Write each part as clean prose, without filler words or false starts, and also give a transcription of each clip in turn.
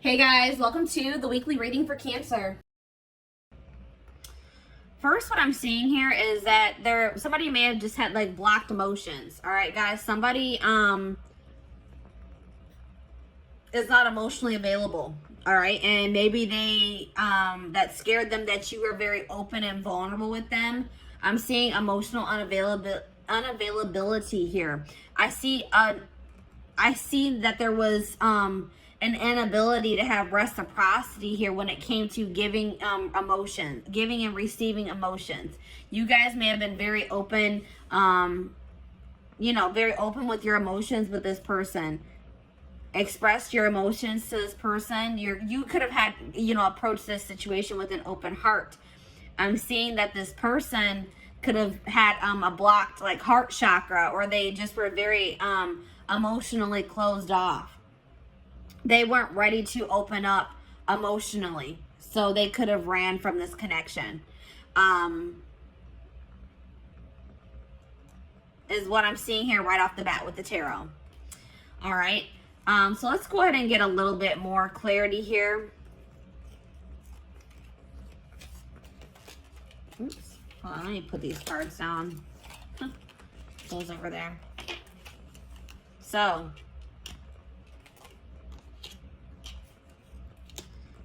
Hey guys, welcome to the weekly reading for Cancer. First, what I'm seeing here is that somebody may have just had like blocked emotions. All right, guys, somebody is not emotionally available. All right, and maybe they that scared them that you were very open and vulnerable with them. I'm seeing emotional unavailability here. I see that there was an inability to have reciprocity here when it came to giving emotions, giving and receiving emotions. You guys may have been very open, very open with your emotions with this person. Expressed your emotions to this person. You could have had, approached this situation with an open heart. I'm seeing that this person could have had a blocked like heart chakra, or they just were very emotionally closed off. They weren't ready to open up emotionally, so they could have ran from this connection. Is what I'm seeing here right off the bat with the tarot. All right. So let's go ahead and get a little bit more clarity here. Oops. Hold on, let me put these cards down. Those over there. So,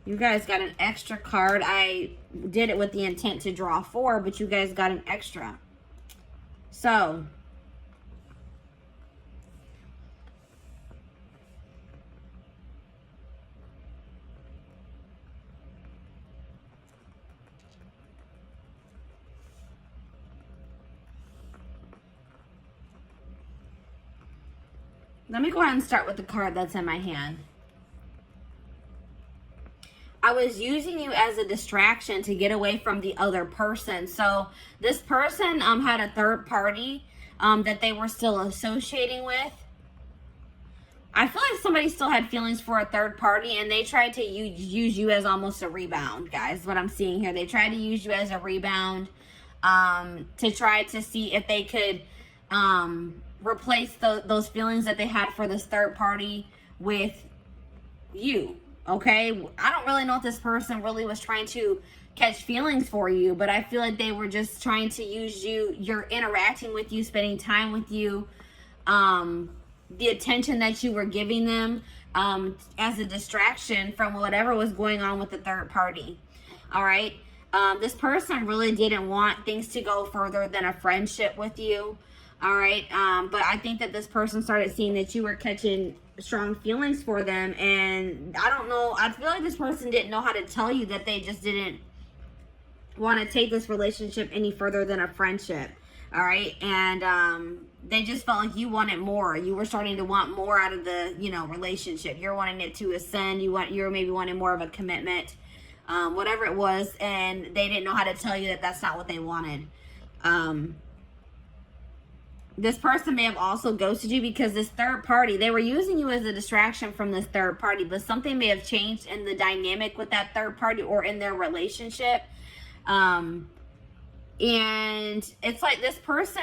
you guys got an extra card. I did it with the intent to draw 4, but you guys got an extra. So, let me go ahead and start with the card that's in my hand. I was using you as a distraction to get away from the other person. So this person had a third party that they were still associating with. I feel like somebody still had feelings for a third party, and they tried to use you as almost a rebound, guys. What I'm seeing here, they tried to use you as a rebound to try to see if they could replace those feelings that they had for this third party with you. Okay, I don't really know if this person really was trying to catch feelings for you, but I feel like they were just trying to use you. You're interacting with you, spending time with you, the attention that you were giving them as a distraction from whatever was going on with the third party. All right, this person really didn't want things to go further than a friendship with you. All right, but I think that this person started seeing that you were catching strong feelings for them, and I don't know, I feel like this person didn't know how to tell you that they just didn't want to take this relationship any further than a friendship. All right, and they just felt like you wanted more. You were starting to want more out of the relationship. You're wanting it to ascend. You're maybe wanting more of a commitment, whatever it was, and they didn't know how to tell you that that's not what they wanted. This person may have also ghosted you because this third party, they were using you as a distraction from this third party, but something may have changed in the dynamic with that third party or in their relationship. And it's like this person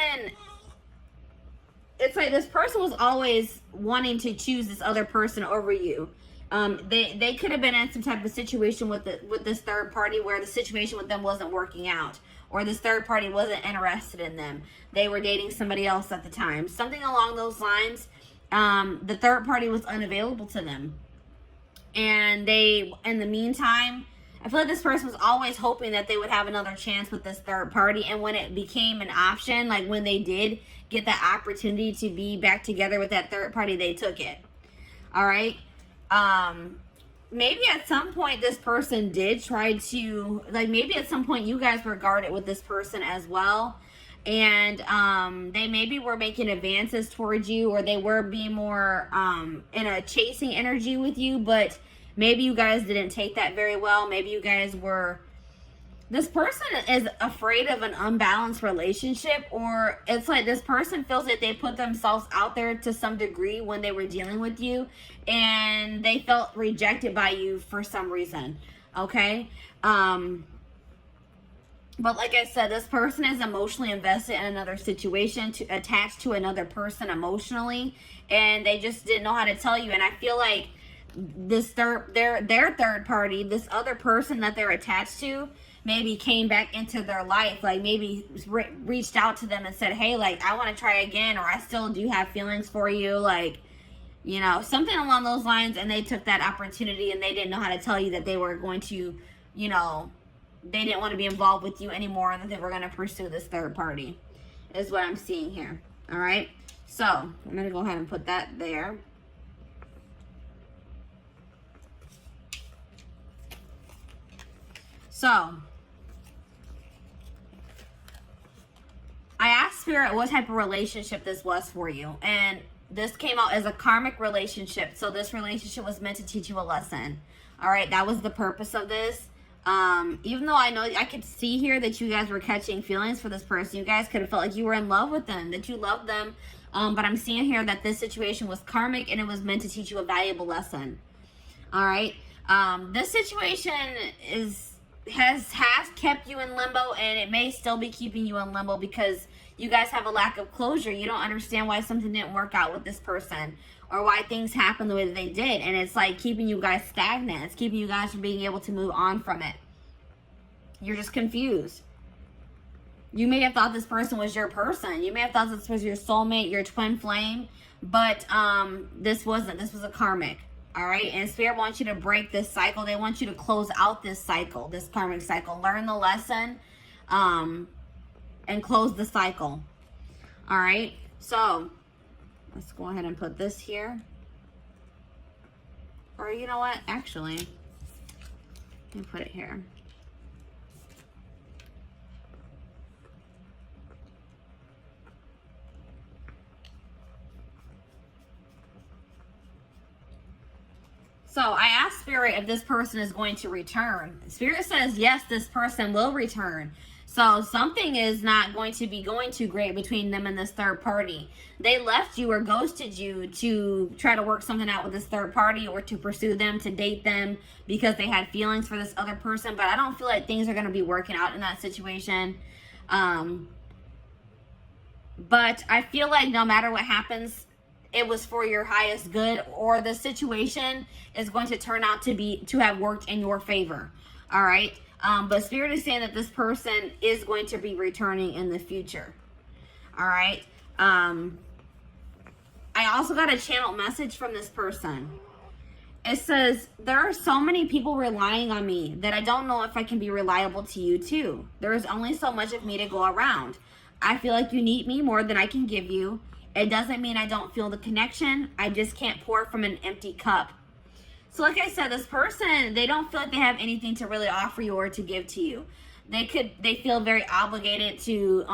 was always wanting to choose this other person over you. They could have been in some type of situation with this third party where the situation with them wasn't working out, or this third party wasn't interested in them. They were dating somebody else at the time. Something along those lines. The third party was unavailable to them. And in the meantime, I feel like this person was always hoping that they would have another chance with this third party. And when it became an option, like when they did get that opportunity to be back together with that third party, they took it. All right. Maybe at some point this person did try to, maybe at some point you guys were guarded with this person as well. And they maybe were making advances towards you, or they were being more in a chasing energy with you, but maybe you guys didn't take that very well. Maybe you guys were, this person is afraid of an unbalanced relationship, or it's like this person feels that they put themselves out there to some degree when they were dealing with you, and they felt rejected by you for some reason. Okay. But like I said, this person is emotionally invested in another situation, attached to another person emotionally, and they just didn't know how to tell you. And I feel like this their third party, this other person that they're attached to, maybe came back into their life, like maybe reached out to them and said, hey, like, I want to try again, or I still do have feelings for you, like, you know, something along those lines, and they took that opportunity and they didn't know how to tell you that they were going to, you know, they didn't want to be involved with you anymore and that they were going to pursue this third party, is what I'm seeing here. All right, so I'm going to go ahead and put that there. So I asked Spirit what type of relationship this was for you, and this came out as a karmic relationship. So this relationship was meant to teach you a lesson. All right, that was the purpose of this. Even though I know I could see here that you guys were catching feelings for this person, you guys could have felt like you were in love with them, that you loved them. But I'm seeing here that this situation was karmic and it was meant to teach you a valuable lesson. All right, this situation has kept you in limbo, and it may still be keeping you in limbo because you guys have a lack of closure. You don't understand why something didn't work out with this person, or why things happened the way that they did, and it's like keeping you guys stagnant. It's keeping you guys from being able to move on from it. You're just confused. You may have thought this person was your person. You may have thought this was your soulmate, your twin flame, but this wasn't. This was a karmic. All right, and Spirit wants you to break this cycle. They want you to close out this cycle, this karmic cycle. Learn the lesson, and close the cycle. All right, so let's go ahead and put this here. Or you know what? Actually, let me put it here. So I asked Spirit if this person is going to return. Spirit says, yes, this person will return. So something is not going to be going too great between them and this third party. They left you or ghosted you to try to work something out with this third party, or to pursue them, to date them because they had feelings for this other person. But I don't feel like things are going to be working out in that situation. But I feel like no matter what happens, it was for your highest good, or the situation is going to turn out to have worked in your favor. All right. But Spirit is saying that this person is going to be returning in the future. All right. I also got a channeled message from this person. It says, there are so many people relying on me that I don't know if I can be reliable to you too. There is only so much of me to go around. I feel like you need me more than I can give you. It doesn't mean I don't feel the connection. I just can't pour from an empty cup. So like I said, this person, they don't feel like they have anything to really offer you or to give to you. They feel very obligated to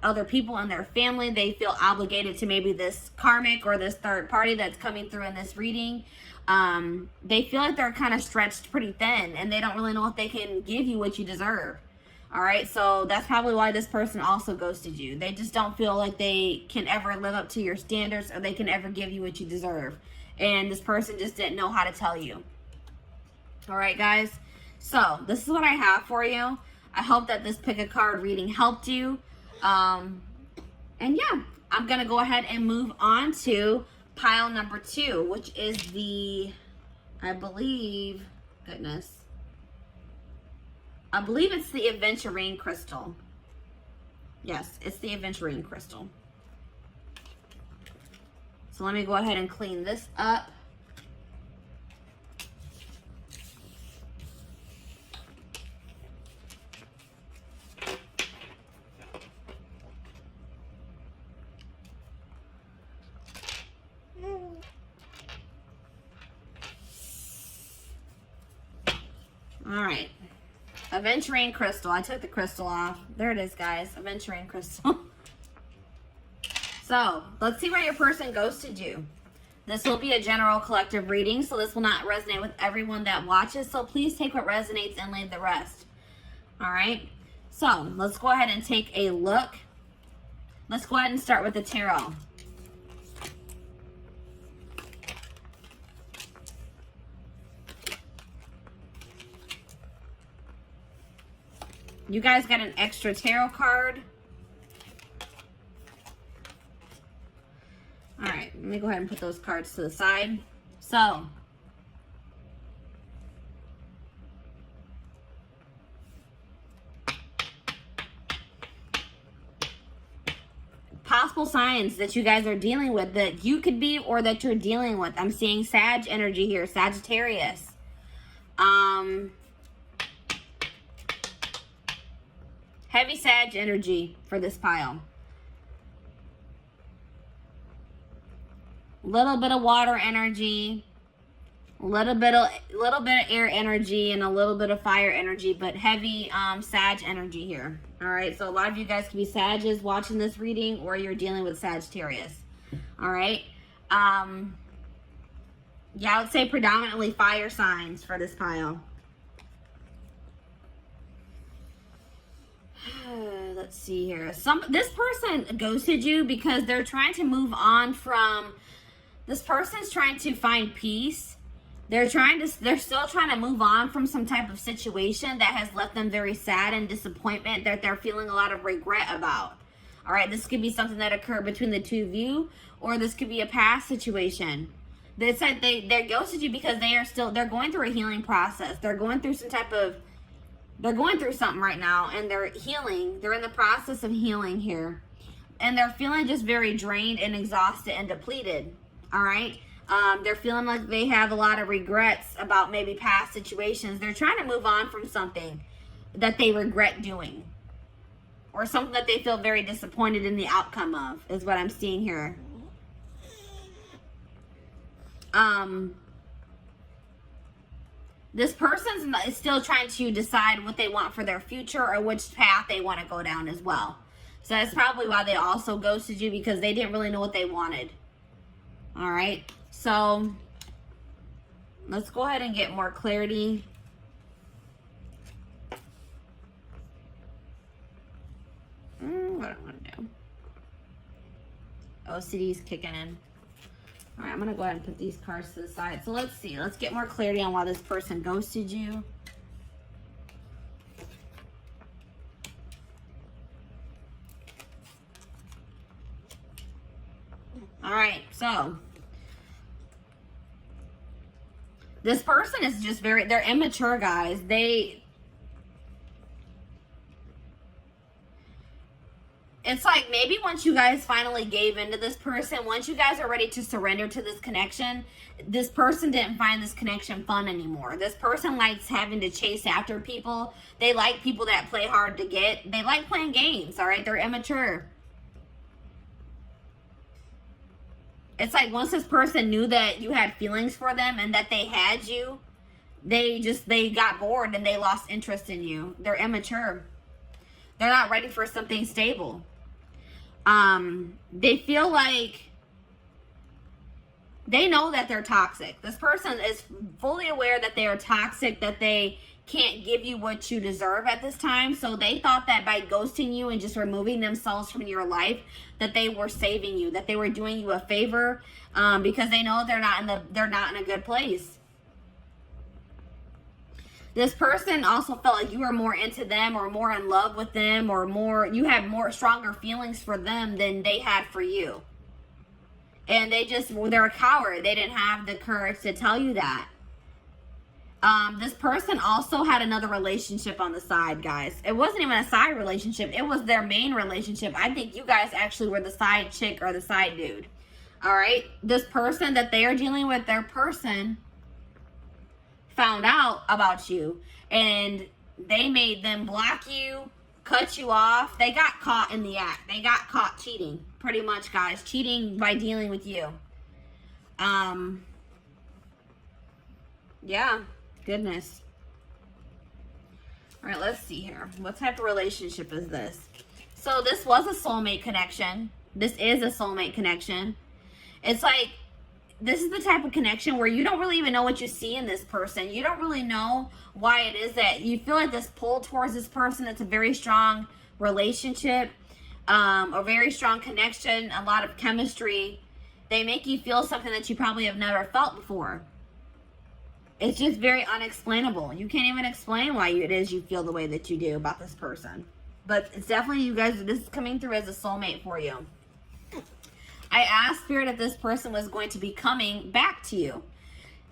other people in their family. They feel obligated to maybe this karmic or this third party that's coming through in this reading. They feel like they're kind of stretched pretty thin, and they don't really know if they can give you what you deserve. All right, so that's probably why this person also ghosted you. They just don't feel like they can ever live up to your standards, or they can ever give you what you deserve. And this person just didn't know how to tell you. All right, guys. So this is what I have for you. I hope that this pick a card reading helped you. And yeah, I'm going to go ahead and move on to pile number 2, which is the, I believe it's the aventurine crystal. Yes, it's the aventurine crystal. So let me go ahead and clean this up. All right. Aventurine crystal. I took the crystal off. There it is, guys. Aventurine crystal. So, let's see where your person ghosted you. This will be a general collective reading, so this will not resonate with everyone that watches. So, please take what resonates and leave the rest. All right? So, let's go ahead and take a look. Let's go ahead and start with the tarot. You guys got an extra tarot card. All right, let me go ahead and put those cards to the side. So, possible signs that you guys are dealing with, that you could be or that you're dealing with. I'm seeing Sag energy here, Sagittarius. Heavy Sag energy for this pile. Little bit of water energy, little bit of air energy, and a little bit of fire energy, but heavy Sag energy here. All right, so a lot of you guys could be Sages watching this reading, or you're dealing with Sagittarius. All right. Yeah, I would say predominantly fire signs for this pile. Let's see here. This person ghosted you because they're trying to move on from. This person's trying to find peace. They're still trying to move on from some type of situation that has left them very sad and disappointment, that they're feeling a lot of regret about. All right, this could be something that occurred between the two of you, or this could be a past situation. It's like they ghosted you because they're going through a healing process. They're going through they're going through something right now, and they're healing. They're in the process of healing here. And they're feeling just very drained and exhausted and depleted. All right? They're feeling like they have a lot of regrets about maybe past situations. They're trying to move on from something that they regret doing, or something that they feel very disappointed in the outcome of, is what I'm seeing here. This person is still trying to decide what they want for their future, or which path they want to go down as well. So that's probably why they also ghosted you, because they didn't really know what they wanted. All right. So let's go ahead and get more clarity. What do I want to do? OCD is kicking in. All right, I'm going to go ahead and put these cards to the side. So let's see. Let's get more clarity on why this person ghosted you. All right, so this person is just they're immature, guys. It's like maybe once you guys finally gave into this person, once you guys are ready to surrender to this connection, this person didn't find this connection fun anymore. This person likes having to chase after people. They like people that play hard to get. They like playing games, all right? They're immature. It's like once this person knew that you had feelings for them and that they had you, they got bored and they lost interest in you. They're immature. They're not ready for something stable. They feel like they know that they're toxic. This person is fully aware that they are toxic, that they can't give you what you deserve at this time. So they thought that by ghosting you and just removing themselves from your life, that they were saving you, that they were doing you a favor, because they know they're not in a good place. This person also felt like you were more into them, or more in love with them, or you had stronger feelings for them than they had for you. And they're a coward. They didn't have the courage to tell you that. This person also had another relationship on the side, guys. It wasn't even a side relationship. It was their main relationship. I think you guys actually were the side chick or the side dude. All right? This person that they are dealing with, their person found out about you, and they made them block you, cut you off. They got caught in the act. They got caught cheating, pretty much, guys. Cheating by dealing with you. Yeah. Goodness. All right, let's see here. What type of relationship is this? So this was a soulmate connection. This is a soulmate connection. It's like, this is the type of connection where you don't really even know what you see in this person. You don't really know why it is that you feel like this pull towards this person. It's a very strong relationship, a very strong connection, a lot of chemistry. They make you feel something that you probably have never felt before. It's just very unexplainable. You can't even explain why it is you feel the way that you do about this person. But it's definitely, you guys, this is coming through as a soulmate for you. I asked Spirit if this person was going to be coming back to you.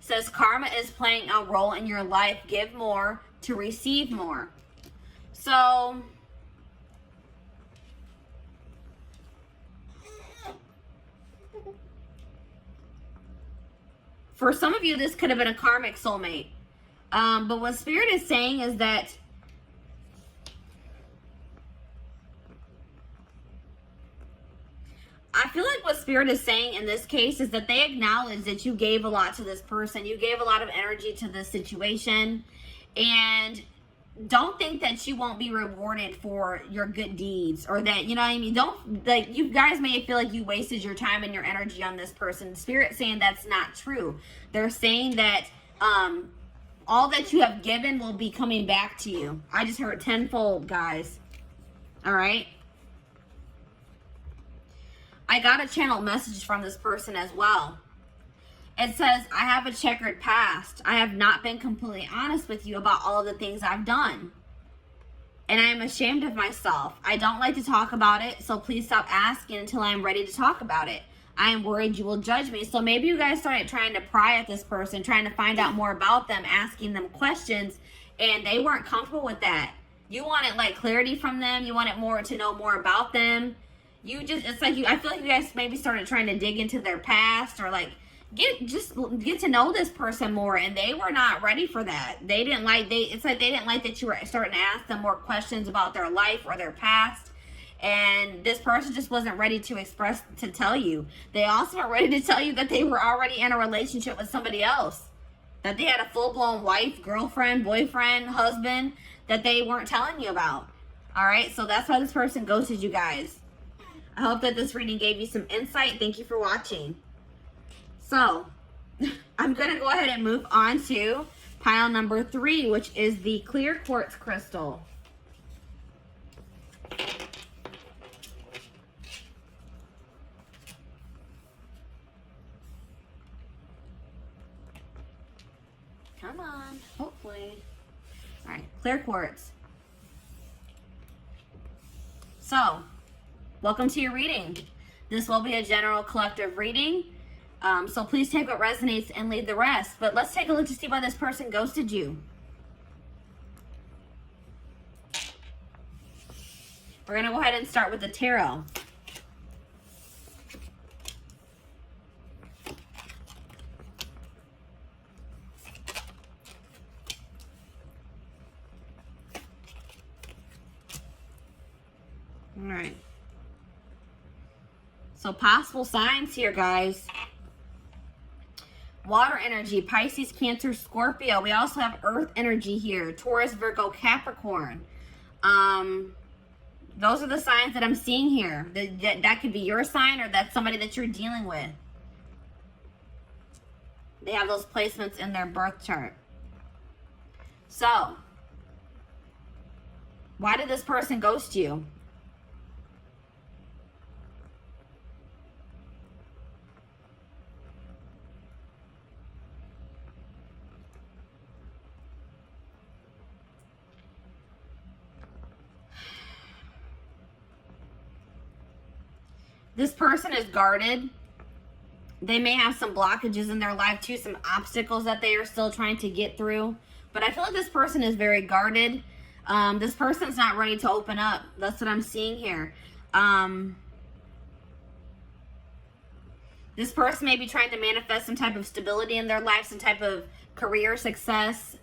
It says karma is playing a role in your life. Give more to receive more. So For some of you, this could have been a karmic soulmate. But what Spirit is saying is that I feel like what Spirit is saying in this case is that they acknowledge that you gave a lot to this person. You gave a lot of energy to this situation. And don't think that you won't be rewarded for your good deeds, or that, you know what I mean? Don't, like, you guys may feel like you wasted your time and your energy on this person. Spirit saying that's not true. They're saying that all that you have given will be coming back to you. I just heard tenfold, guys. All right. I got a channel message from this person as well. It says, I have a checkered past. I have not been completely honest with you about all of the things I've done. And I am ashamed of myself. I don't like to talk about it, so please stop asking until I am ready to talk about it. I am worried you will judge me. So maybe you guys started trying to pry at this person, trying to find out more about them, asking them questions, and they weren't comfortable with that. You wanted like clarity from them. You wanted more to know more about them. You just, it's like I feel like you guys maybe started trying to dig into their past, or like get to know this person more, and they were not ready for that. They didn't like, it's like they didn't like that you were starting to ask them more questions about their life or their past. And this person just wasn't ready to tell you. They also weren't ready to tell you that they were already in a relationship with somebody else. That they had a full-blown wife, girlfriend, boyfriend, husband that they weren't telling you about. Alright, so that's why this person ghosted you guys. I hope that this reading gave you some insight. Thank you for watching. So, I'm going to go ahead and move on to pile number 3, which is the clear quartz crystal. Come on, hopefully. All right, clear quartz. So, welcome to your reading. This will be a general collective reading. So please take what resonates and leave the rest. But let's take a look to see why this person ghosted you. We're going to go ahead and start with the tarot. All right. So possible signs here, guys. Water energy, Pisces, Cancer, Scorpio. We also have earth energy here. Taurus, Virgo, Capricorn. Those are the signs that I'm seeing here. That could be your sign, or that's somebody that you're dealing with. They have those placements in their birth chart. So, why did this person ghost you? This person is guarded. They may have some blockages in their life too, some obstacles that they are still trying to get through. But I feel like this person is very guarded. This person's not ready to open up. That's what I'm seeing here. This person may be trying to manifest some type of stability in their life, some type of career success,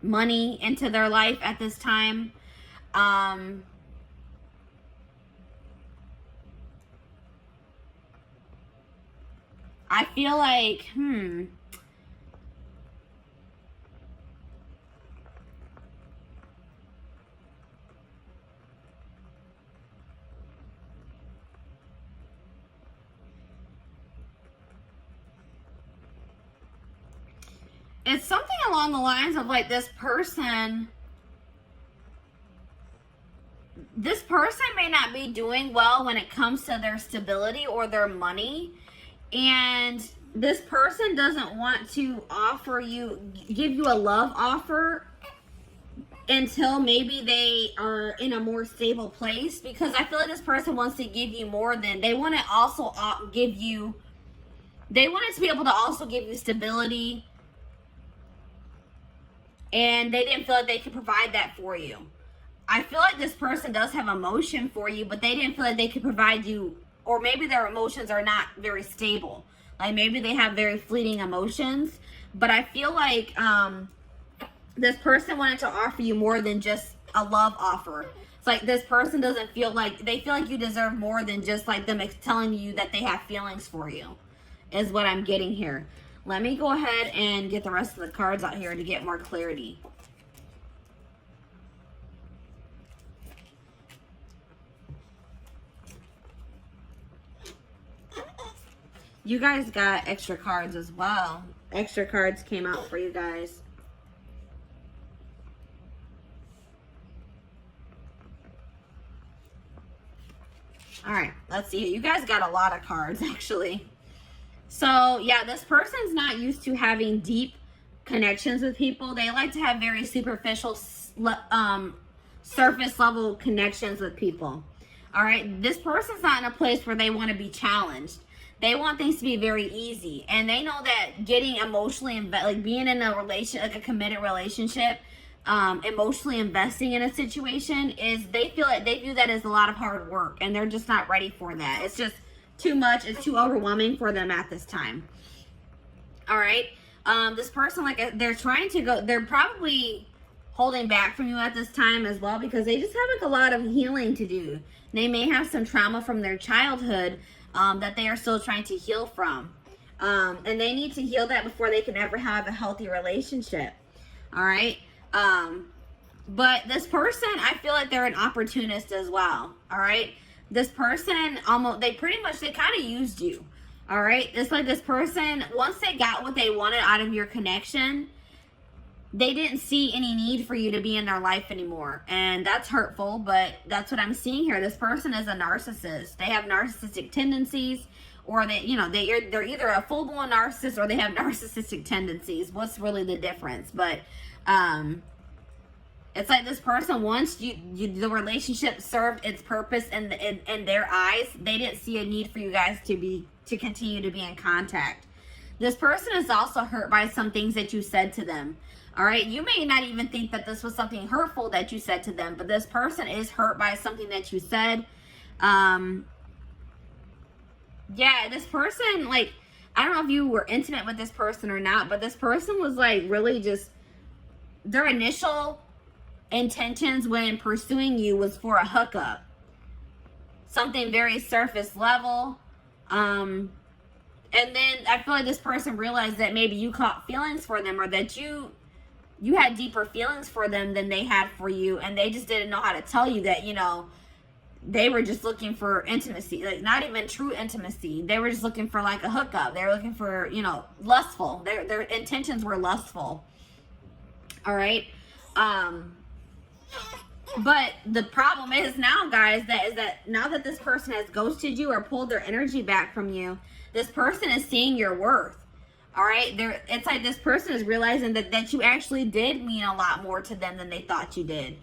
money into their life at this time. I feel like, it's something along the lines of like this person may not be doing well when it comes to their stability or their money. And this person doesn't want to give you a love offer until maybe they are in a more stable place. Because I feel like this person wants to give you more than, they want to also give you, they want it to be able to also give you stability. And they didn't feel like they could provide that for you. I feel like this person does have emotion for you, but they didn't feel like they could provide you, or maybe their emotions are not very stable. Like maybe they have very fleeting emotions, but I feel like this person wanted to offer you more than just a love offer. It's like this person doesn't feel like, they feel like you deserve more than just like them telling you that they have feelings for you, is what I'm getting here. Let me go ahead and get the rest of the cards out here to get more clarity. You guys got extra cards as well. Extra cards came out for you guys. All right, let's see. You guys got a lot of cards, actually. So, yeah, this person's not used to having deep connections with people. They like to have very superficial, surface level connections with people. All right, this person's not in a place where they want to be challenged. They want things to be very easy, and they know that getting emotionally like being in a relation, like a committed relationship, emotionally investing in a situation is, they feel like they view that as a lot of hard work, and they're just not ready for that. It's just too much. It's too overwhelming for them at this time. All right, this person, like, they're trying to go. They're probably holding back from you at this time as well, because they just have like a lot of healing to do. They may have some trauma from their childhood that they are still trying to heal from. And they need to heal that before they can ever have a healthy relationship. All right. But this person, I feel like they're an opportunist as well. All right. This person they kind of used you. All right. It's like this person, once they got what they wanted out of your connection, they didn't see any need for you to be in their life anymore. And that's hurtful, but that's what I'm seeing here. This person is a narcissist. They have narcissistic tendencies, or they're either a full-blown narcissist or they have narcissistic tendencies. What's really the difference? But it's like this person, once the relationship served its purpose in their eyes, they didn't see a need for you guys to continue to be in contact. This person is also hurt by some things that you said to them. All right, you may not even think that this was something hurtful that you said to them, but this person is hurt by something that you said. Yeah, this person, like, I don't know if you were intimate with this person or not, but this person was like really just, their initial intentions when pursuing you was for a hookup. Something very surface level. And then I feel like this person realized that maybe you caught feelings for them, or that you had deeper feelings for them than they had for you, and they just didn't know how to tell you that, they were just looking for intimacy, like not even true intimacy. They were just looking for like a hookup. They were looking for, lustful. Their intentions were lustful. All right. But the problem is now, guys, that now that this person has ghosted you or pulled their energy back from you, this person is seeing your worth. All right, it's like this person is realizing that you actually did mean a lot more to them than they thought you did.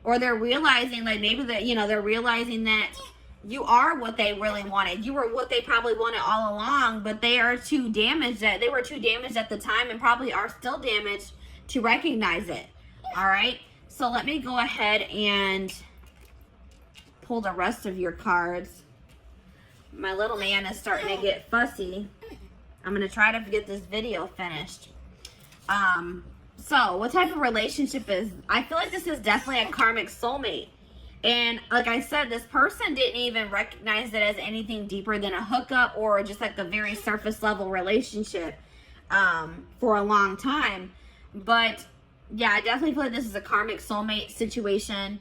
Or they're realizing, like, maybe that, they're realizing that you are what they really wanted. You were what they probably wanted all along, but they were too damaged at the time, and probably are still damaged to recognize it. All right, so let me go ahead and pull the rest of your cards. My little man is starting to get fussy. I'm going to try to get this video finished. So, what type of relationship is... I feel like this is definitely a karmic soulmate. And like I said, this person didn't even recognize it as anything deeper than a hookup or just like a very surface level relationship for a long time. But, yeah, I definitely feel like this is a karmic soulmate situation.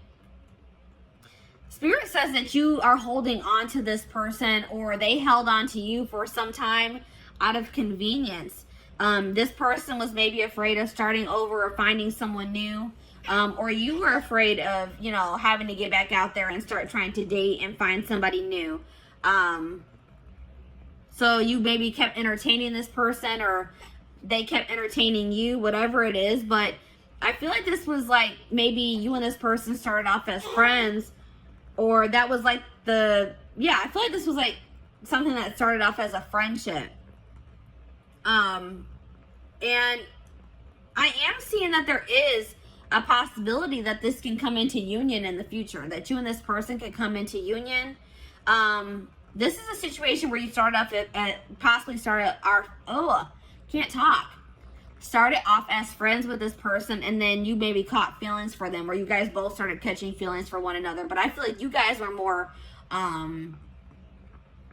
Spirit says that you are holding on to this person, or they held on to you for some time out of convenience. This person was maybe afraid of starting over or finding someone new, or you were afraid of, having to get back out there and start trying to date and find somebody new. So you maybe kept entertaining this person, or they kept entertaining you, whatever it is. But I feel like this was like, maybe you and this person started off as friends, or that was like I feel like this was like something that started off as a friendship. And I am seeing that there is a possibility that this can come into union in the future, that you and this person could come into union. This is a situation where you start off possibly started can't talk. Started off as friends with this person, and then you maybe caught feelings for them, or you guys both started catching feelings for one another. But I feel like you guys were more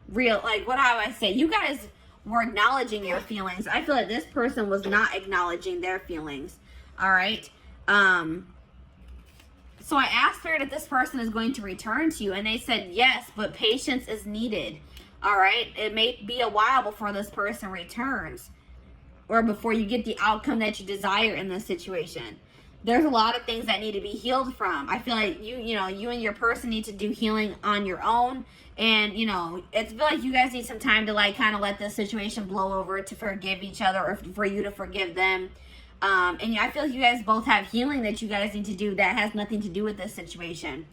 real, like, what do I say? You guys were acknowledging your feelings. I feel like this person was not acknowledging their feelings. All right. So I asked Spirit if this person is going to return to you, and they said yes, but patience is needed. All right. It may be a while before this person returns, or before you get the outcome that you desire in this situation. There's a lot of things that need to be healed from. I feel like you and your person need to do healing on your own. And, you know, it's feel like you guys need some time to, like, kind of let this situation blow over, to forgive each other, or for you to forgive them. And I feel like you guys both have healing that you guys need to do that has nothing to do with this situation.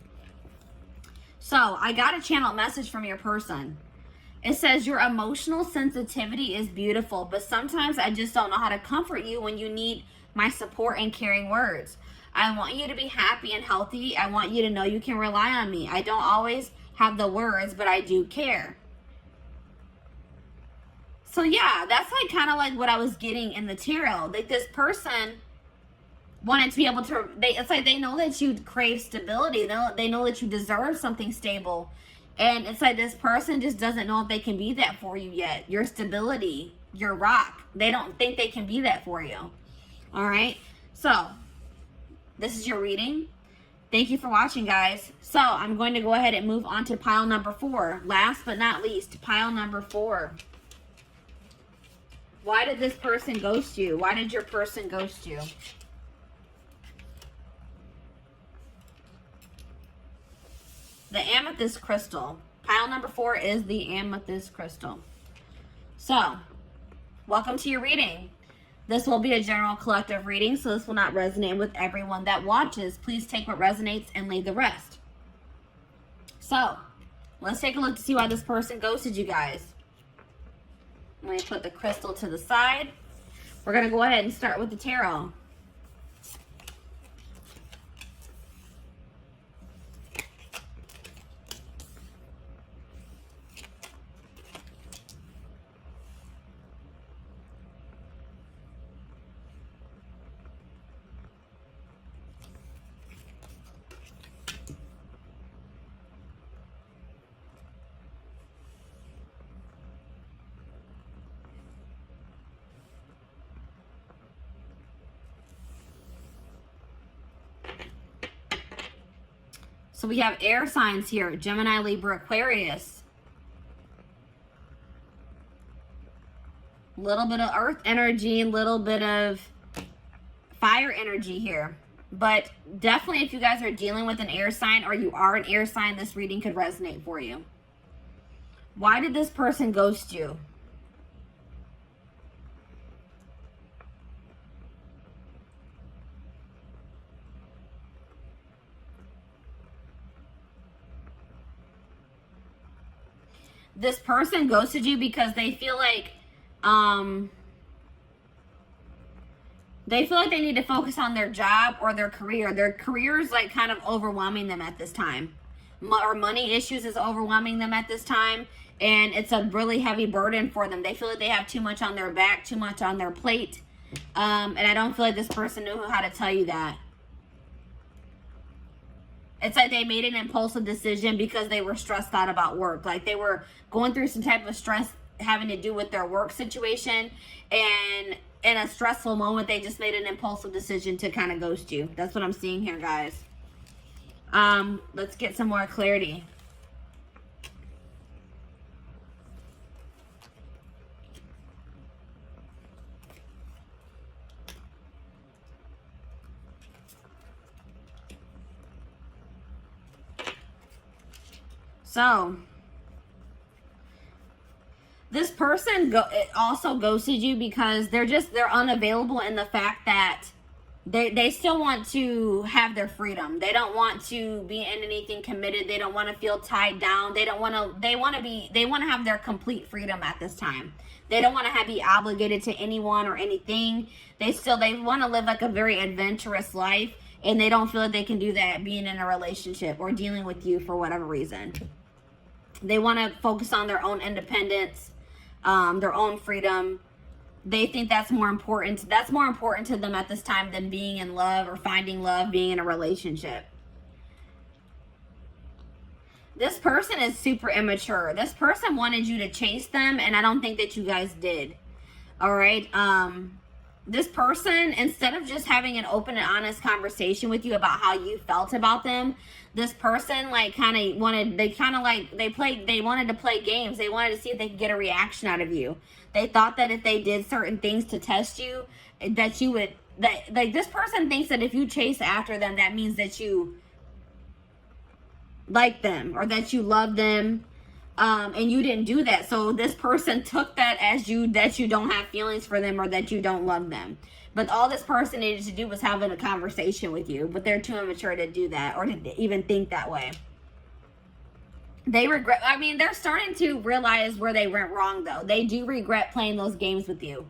So I got a channel message from your person. It says, your emotional sensitivity is beautiful, but sometimes I just don't know how to comfort you when you need my support and caring words. I want you to be happy and healthy. I want you to know you can rely on me. I don't always have the words, but I do care. So yeah, that's like kind of like what I was getting in the tarot. Like, this person wanted to be able to, it's like they know that you crave stability. They know that you deserve something stable. And it's like this person just doesn't know if they can be that for you yet. Your stability, your rock. They don't think they can be that for you. All right. So this is your reading. Thank you for watching, guys. So I'm going to go ahead and move on to pile number 4. Last but not least, pile number 4. Why did this person ghost you? Why did your person ghost you? The amethyst crystal. Pile number 4 is the amethyst crystal. So, welcome to your reading. This will be a general collective reading, so this will not resonate with everyone that watches. Please take what resonates and leave the rest. So, let's take a look to see why this person ghosted you guys. Let me put the crystal to the side. We're going to go ahead and start with the tarot. So we have air signs here: Gemini, Libra, Aquarius. A little bit of earth energy, a little bit of fire energy here. But definitely, if you guys are dealing with an air sign, or you are an air sign, this reading could resonate for you. Why did this person ghost you? This person ghosted you because they feel like they need to focus on their job or their career. Their career is like kind of overwhelming them at this time. Or money issues is overwhelming them at this time. And it's a really heavy burden for them. They feel like they have too much on their back, too much on their plate. And I don't feel like this person knew how to tell you that. It's like they made an impulsive decision because they were stressed out about work. Like they were going through some type of stress having to do with their work situation. And in a stressful moment, they just made an impulsive decision to kind of ghost you. That's what I'm seeing here, guys. Let's get some more clarity. So, this person also ghosted you because they're unavailable in the fact that they still want to have their freedom. They don't want to be in anything committed. They don't want to feel tied down. They want to have their complete freedom at this time. They don't want to be obligated to anyone or anything. They want to live like a very adventurous life, and they don't feel like they can do that being in a relationship or dealing with you for whatever reason. They want to focus on their own independence, their own freedom. They think that's more important. That's more important to them at this time than being in love or finding love, being in a relationship. This person is super immature. This person wanted you to chase them, and I don't think that you guys did. All right. This person, instead of just having an open and honest conversation with you about how you felt about them, this person like they wanted to play games. They wanted to see if they could get a reaction out of you. They thought that if they did certain things to test you, that you would, like this person thinks that if you chase after them, that means that you like them or that you love them. And you didn't do that. So this person took that as that you don't have feelings for them or that you don't love them. But all this person needed to do was having a conversation with you. But they're too immature to do that or to even think that way. They regret, I mean, they're starting to realize where they went wrong though. They do regret playing those games with you.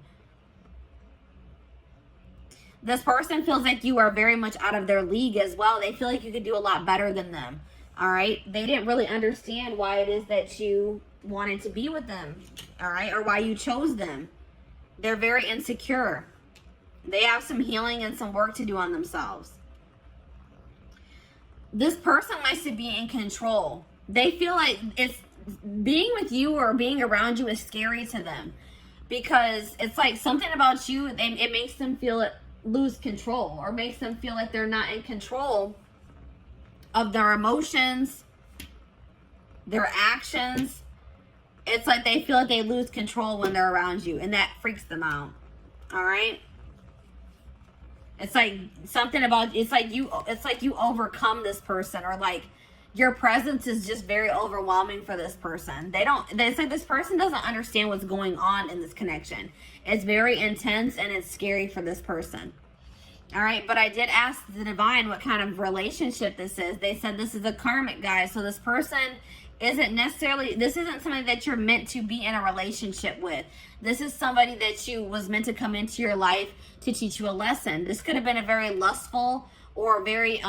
This person feels like you are very much out of their league as well. They feel like you could do a lot better than them. All right. They didn't really understand why it is that you wanted to be with them. All right. Or why you chose them. They're very insecure. They have some healing and some work to do on themselves. This person likes to be in control. They feel like it's being with you or being around you is scary to them because it's like something about you. It makes them lose control or makes them feel like they're not in control of their emotions, their actions. It's like they feel like they lose control when they're around you, and that freaks them out. All right. It's like something about, it's like you overcome this person, or like your presence is just very overwhelming for this person. It's like this person doesn't understand what's going on in this connection. It's very intense and it's scary for this person. All right, but I did ask the divine what kind of relationship this is. They said this is a karmic, guys. So this person this isn't somebody that you're meant to be in a relationship with. This is somebody that was meant to come into your life to teach you a lesson. This could have been a very lustful or very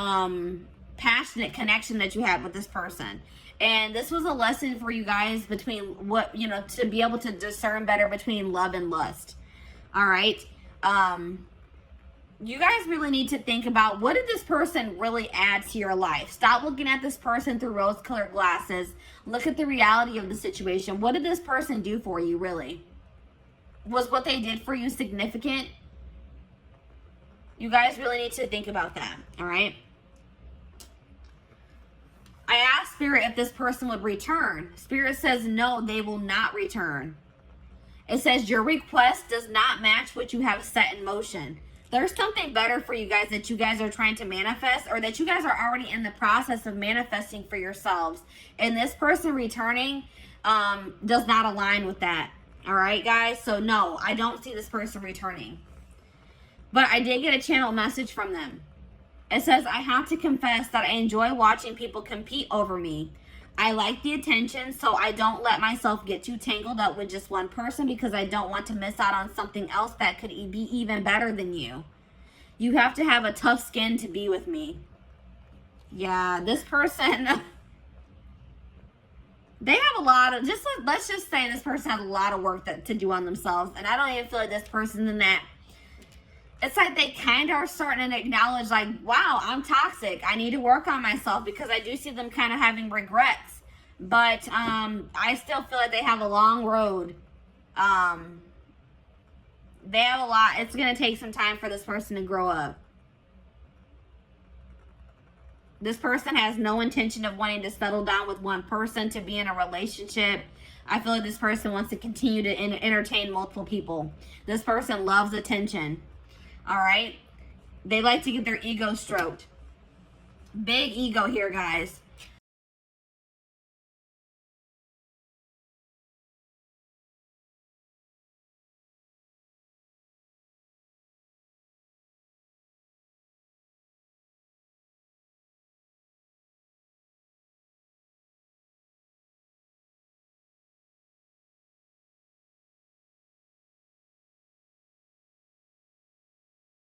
passionate connection that you had with this person. And this was a lesson for you guys between to be able to discern better between love and lust. All right. You guys really need to think about, what did this person really add to your life? Stop looking at this person through rose-colored glasses. Look at the reality of the situation. What did this person do for you, really? Was what they did for you significant? You guys really need to think about that, all right? I asked Spirit if this person would return. Spirit says no, they will not return. It says your request does not match what you have set in motion. There's something better for you guys that you guys are trying to manifest, or that you guys are already in the process of manifesting for yourselves. And this person returning does not align with that. All right, guys? So no, I don't see this person returning. But I did get a channel message from them. It says, I have to confess that I enjoy watching people compete over me. I like the attention, so I don't let myself get too tangled up with just one person because I don't want to miss out on something else that could be even better than you. You have to have a tough skin to be with me. Yeah, this person, they have a lot of, let's just say this person has a lot of work to do on themselves. And I don't even feel like this person's in that. It's like they kind of are starting to acknowledge, like, wow, I'm toxic. I need to work on myself, because I do see them kind of having regrets. But I still feel like they have a long road. They have a lot. It's going to take some time for this person to grow up. This person has no intention of wanting to settle down with one person, to be in a relationship. I feel like this person wants to continue to entertain multiple people. This person loves attention. All right. They like to get their ego stroked. Big ego here, guys.